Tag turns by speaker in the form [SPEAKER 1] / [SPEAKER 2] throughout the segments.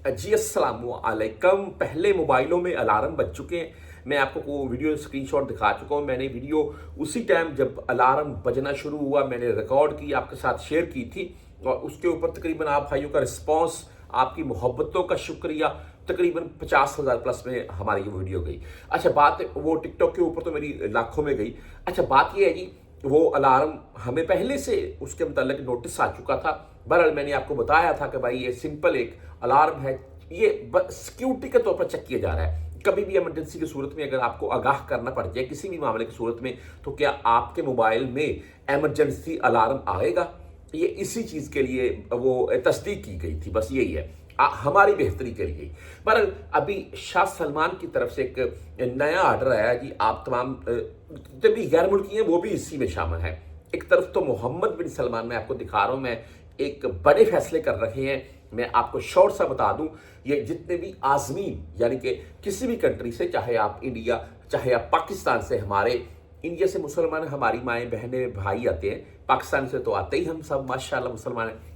[SPEAKER 1] जी अस्सलामुअलैकुम। पहले मोबाइलों में अलार्म बज चुके हैं। मैं आपको वो वीडियो स्क्रीनशॉट दिखा चुका हूँ। मैंने वीडियो उसी टाइम जब अलार्म बजना शुरू हुआ मैंने रिकॉर्ड की, आपके साथ शेयर की थी और उसके ऊपर तकरीबन आप भाइयों का रिस्पांस, आपकी मोहब्बतों का शुक्रिया, तकरीबन 50,000 प्लस में हमारी ये वीडियो गई। अच्छा, बात वो टिकटॉक के ऊपर तो मेरी लाखों में गई। अच्छा, बात ये है जी, वो अलार्म हमें पहले से उसके मुताल्लिक नोटिस आ चुका था। बहरहाल मैंने आपको बताया था कि भाई ये सिंपल एक अलार्म है, ये सिक्योरिटी के तौर पर चेक किया जा रहा है। कभी भी इमरजेंसी की सूरत में अगर आपको आगाह करना पड़ जाए किसी भी मामले की सूरत में, तो क्या आपके मोबाइल में इमरजेंसी अलार्म आएगा? ये इसी चीज़ के लिए वो तस्दीक की गई थी, बस यही है हमारी बेहतरी के लिए। पर अभी शाह सलमान की तरफ से एक नया आर्डर आया जी, आप तमाम जितने भी गैर मुल्की हैं वो भी इसी में शामिल हैं। एक तरफ तो मोहम्मद बिन सलमान, मैं आपको दिखा रहा हूं, मैं एक बड़े फैसले कर रखे हैं। मैं आपको शॉर्ट सा बता दूं, ये जितने भी आजमीन यानी कि किसी भी कंट्री से, चाहे आप इंडिया चाहे आप पाकिस्तान से, हमारे इंडिया से मुसलमान हमारी माएँ बहनें भाई आते हैं, पाकिस्तान से तो आते ही हम सब माशाल्लाह मुसलमान हैं।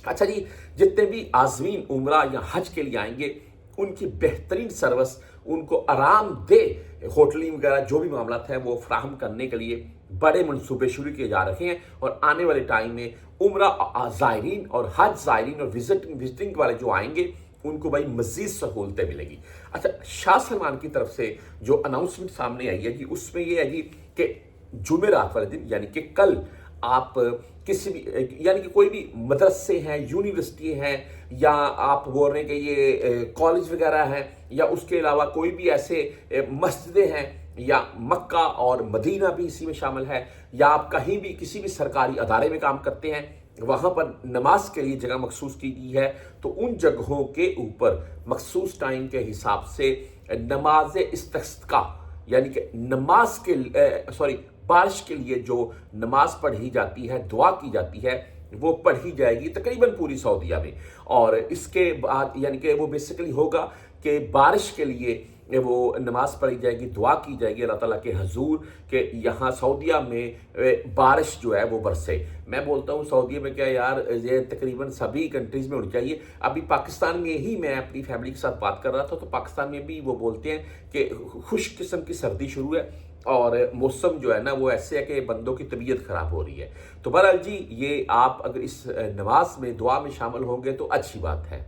[SPEAKER 1] अच्छा जी, जितने भी आज़मीन उम्रा या हज के लिए आएंगे उनकी बेहतरीन सर्विस, उनको आरामदेह होटलिंग वगैरह जो भी मामला है वो फ्राहम करने के लिए बड़े मंसूबे शुरू किए जा रहे हैं। और आने वाले टाइम में उम्रा ज़ायरीन और हज ज़ायरीन और विजिटिंग वाले जो आएंगे उनको भाई मज़ीद सहूलतें मिलेगी। अच्छा, शाह सलमान की तरफ से जो अनाउंसमेंट सामने आई है जी, उसमें ये है जी कि जुमेरात वाले दिन यानी कि कल आप किसी भी यानी कि कोई भी मदरसे हैं, यूनिवर्सिटी हैं, या आप बोल रहे हैं कि ये कॉलेज वगैरह हैं, या उसके अलावा कोई भी ऐसे मस्जिदें हैं, या मक्का और मदीना भी इसी में शामिल है, या आप कहीं भी किसी भी सरकारी अदारे में काम करते हैं, वहाँ पर नमाज के लिए जगह मखसूस की गई है, तो उन जगहों के ऊपर मखसूस टाइम के हिसाब से नमाज इस्तिस्का यानी कि नमाज के बारिश के लिए जो नमाज पढ़ी जाती है, दुआ की जाती है, वो पढ़ी जाएगी तकरीबन पूरी सऊदीया में। और इसके बाद यानी कि वो बेसिकली होगा कि बारिश के लिए वो नमाज पढ़ी जाएगी, दुआ की जाएगी अल्लाह ताला के हजूर के यहाँ सऊदीया में बारिश जो है वो बरसे। मैं बोलता हूँ सऊदीया में क्या यार, ये तकरीबन सभी कंट्रीज़ में होनी चाहिए। अभी पाकिस्तान में ही मैं अपनी फैमिली के साथ बात कर रहा था, तो पाकिस्तान में भी वो बोलते हैं कि खुश किस्म की सर्दी शुरू है और मौसम जो है ना वो ऐसे है कि बंदों की तबीयत ख़राब हो रही है। तो बहरहाल जी, ये आप अगर इस नमाज में दुआ में शामिल होंगे तो अच्छी बात है।